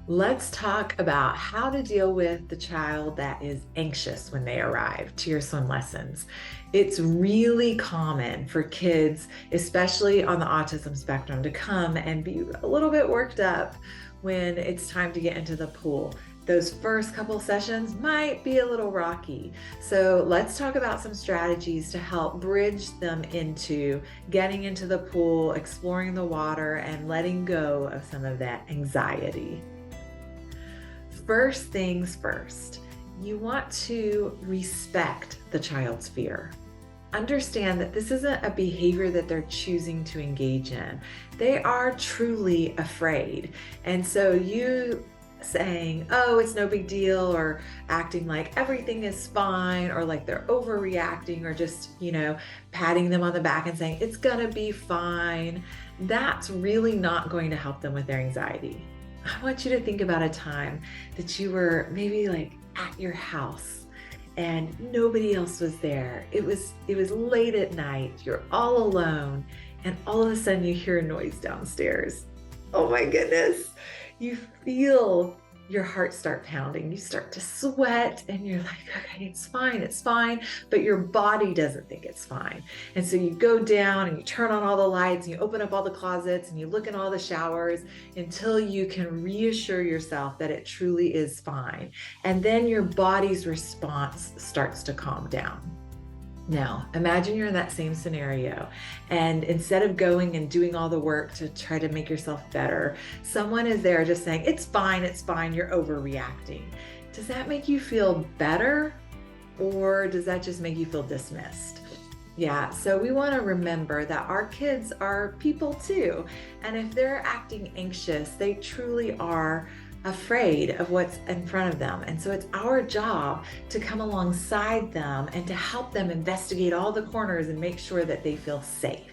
Let's talk about how to deal with the child that is anxious when they arrive to your swim lessons. It's really common for kids, especially on the autism spectrum, to come and be a little bit worked up when it's time to get into the pool. Those first couple sessions might be a little rocky. So let's talk about some strategies to help bridge them into getting into the pool, exploring the water, and letting go of some of that anxiety. First things first, you want to respect the child's fear. Understand that this isn't a behavior that they're choosing to engage in. They are truly afraid. And so you saying, oh, it's no big deal, or acting like everything is fine, or like they're overreacting, or just, patting them on the back and saying, it's gonna be fine, that's really not going to help them with their anxiety. I want you to think about a time that you were maybe like at your house and nobody else was there. It was late at night, you're all alone, and all of a sudden you hear a noise downstairs. Oh my goodness. You feel your heart start pounding. You start to sweat and you're like, okay, it's fine. But your body doesn't think it's fine. And so you go down and you turn on all the lights and you open up all the closets and you look in all the showers until you can reassure yourself that it truly is fine. And then your body's response starts to calm down. Now, imagine you're in that same scenario, and instead of going and doing all the work to try to make yourself better, someone is there just saying, it's fine, you're overreacting. Does that make you feel better, or does that just make you feel dismissed? Yeah, so we want to remember that our kids are people too. And if they're acting anxious, they truly are afraid of what's in front of them. And so it's our job to come alongside them and to help them investigate all the corners and make sure that they feel safe.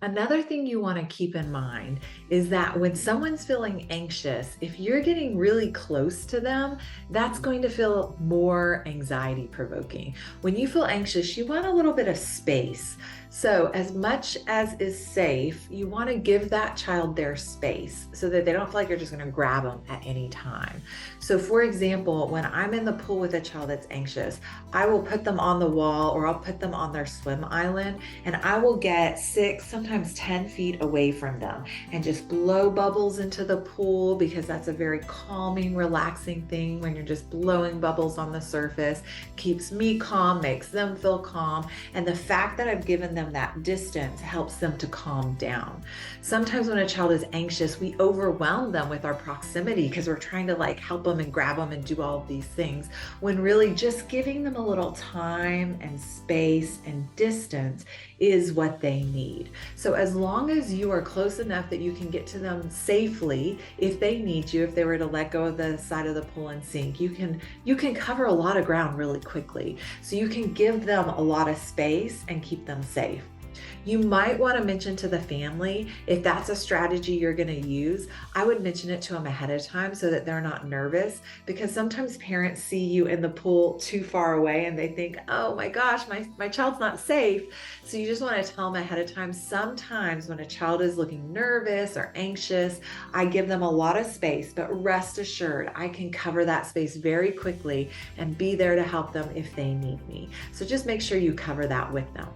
Another thing you want to keep in mind is that when someone's feeling anxious, if you're getting really close to them, that's going to feel more anxiety provoking. When you feel anxious, you want a little bit of space. So, as much as is safe, you want to give that child their space so that they don't feel like you're just going to grab them at any time. So, for example, when I'm in the pool with a child that's anxious, I will put them on the wall or I'll put them on their swim island, and I will get 6, sometimes 10 feet away from them and just blow bubbles into the pool, because that's a very calming, relaxing thing when you're just blowing bubbles on the surface. Keeps me calm, makes them feel calm. And the fact that I've given them that distance helps them to calm down. Sometimes when a child is anxious, we overwhelm them with our proximity because we're trying to like help them and grab them and do all of these things, when really just giving them a little time and space and distance is what they need. So as long as you are close enough that you can get to them safely, if they need you, if they were to let go of the side of the pool and sink, you can cover a lot of ground really quickly. So you can give them a lot of space and keep them safe. You might want to mention to the family, if that's a strategy you're going to use, I would mention it to them ahead of time so that they're not nervous, because sometimes parents see you in the pool too far away and they think, oh my gosh, my child's not safe. So you just want to tell them ahead of time. Sometimes when a child is looking nervous or anxious, I give them a lot of space, but rest assured, I can cover that space very quickly and be there to help them if they need me. So just make sure you cover that with them.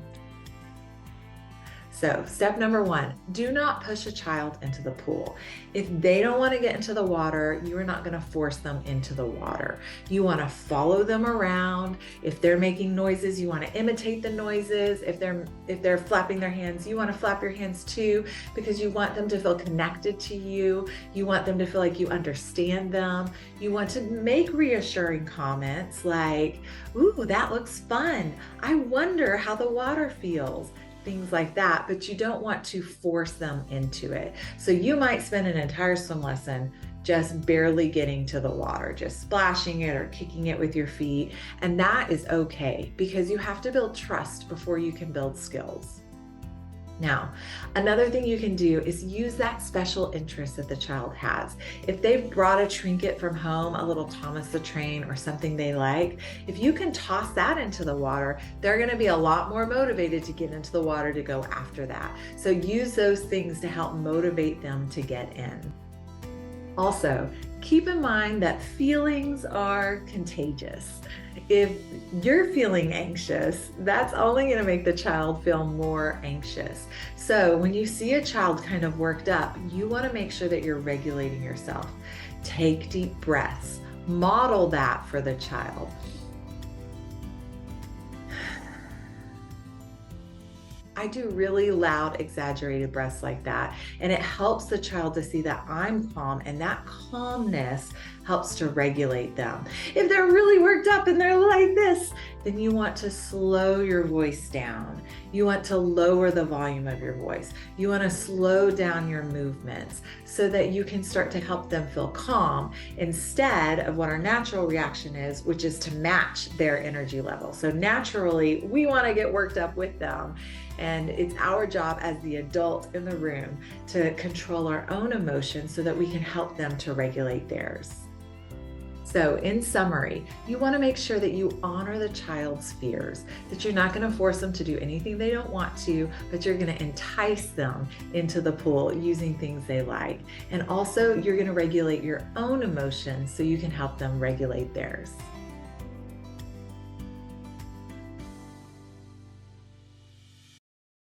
So step number 1, do not push a child into the pool. If they don't want to get into the water, you are not going to force them into the water. You want to follow them around. If they're making noises, you want to imitate the noises. If they're flapping their hands, you want to flap your hands too, because you want them to feel connected to you. You want them to feel like you understand them. You want to make reassuring comments like, ooh, that looks fun. I wonder how the water feels. Things like that, but you don't want to force them into it. So you might spend an entire swim lesson just barely getting to the water, just splashing it or kicking it with your feet. And that is okay, because you have to build trust before you can build skills. Now, another thing you can do is use that special interest that the child has. If they've brought a trinket from home, a little Thomas the Train or something they like, if you can toss that into the water, they're going to be a lot more motivated to get into the water to go after that. So use those things to help motivate them to get in. Also, keep in mind that feelings are contagious. If you're feeling anxious, that's only going to make the child feel more anxious. So, when you see a child kind of worked up, you want to make sure that you're regulating yourself. Take deep breaths, model that for the child. I do really loud, exaggerated breaths like that. And it helps the child to see that I'm calm, and that calmness helps to regulate them. If they're really worked up and they're like this, then you want to slow your voice down. You want to lower the volume of your voice. You want to slow down your movements so that you can start to help them feel calm instead of what our natural reaction is, which is to match their energy level. So naturally, we want to get worked up with them. And it's our job as the adult in the room to control our own emotions so that we can help them to regulate theirs. So in summary, you want to make sure that you honor the child's fears, that you're not going to force them to do anything they don't want to, but you're going to entice them into the pool using things they like. And also you're going to regulate your own emotions so you can help them regulate theirs.